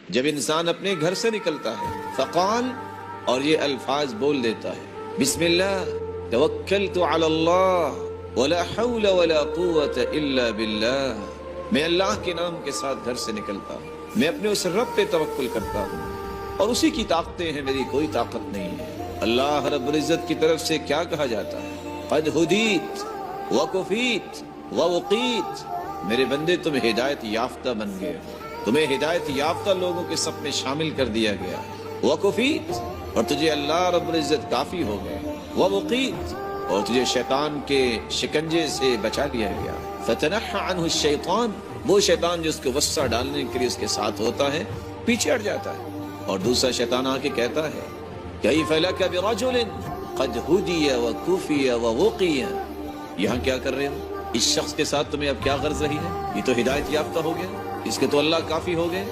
جب انسان اپنے گھر سے نکلتا ہے فقال، اور یہ الفاظ بول دیتا ہے، بسم اللہ توکلت علی اللہ ولا حول ولا قوت الا باللہ، میں اللہ کے نام کے ساتھ گھر سے نکلتا ہوں، میں اپنے اس رب پہ توکل کرتا ہوں اور اسی کی طاقتیں ہیں، میری کوئی طاقت نہیں ہے۔ اللہ رب العزت کی طرف سے کیا کہا جاتا ہے؟ قد ہدیت وکفیت ووقیت، میرے بندے تم ہدایت یافتہ بن گئے ہو، تمہیں ہدایت یافتہ لوگوں کے سب میں شامل کر دیا گیا، وکفیت، اور تجھے اللہ رب العزت کافی ہو گئے، ووقیت، اور تجھے شیطان کے شکنجے سے بچا لیا گیا، فتنحى عنہ الشیطان، وہ شیطان جو اس کو وسع ڈالنے کے لیے اس کے ساتھ ہوتا ہے پیچھے ہٹ جاتا ہے، اور دوسرا شیطان آ کے کہتا ہے کیف لک برجل قد ہدی وکفی ووقی، یہاں کیا کر رہے ہو؟ اس شخص کے ساتھ تمہیں اب کیا غرض رہی ہے؟ یہ تو ہدایت یافتہ ہو گیا، اس کے تو اللہ کافی ہو گئے،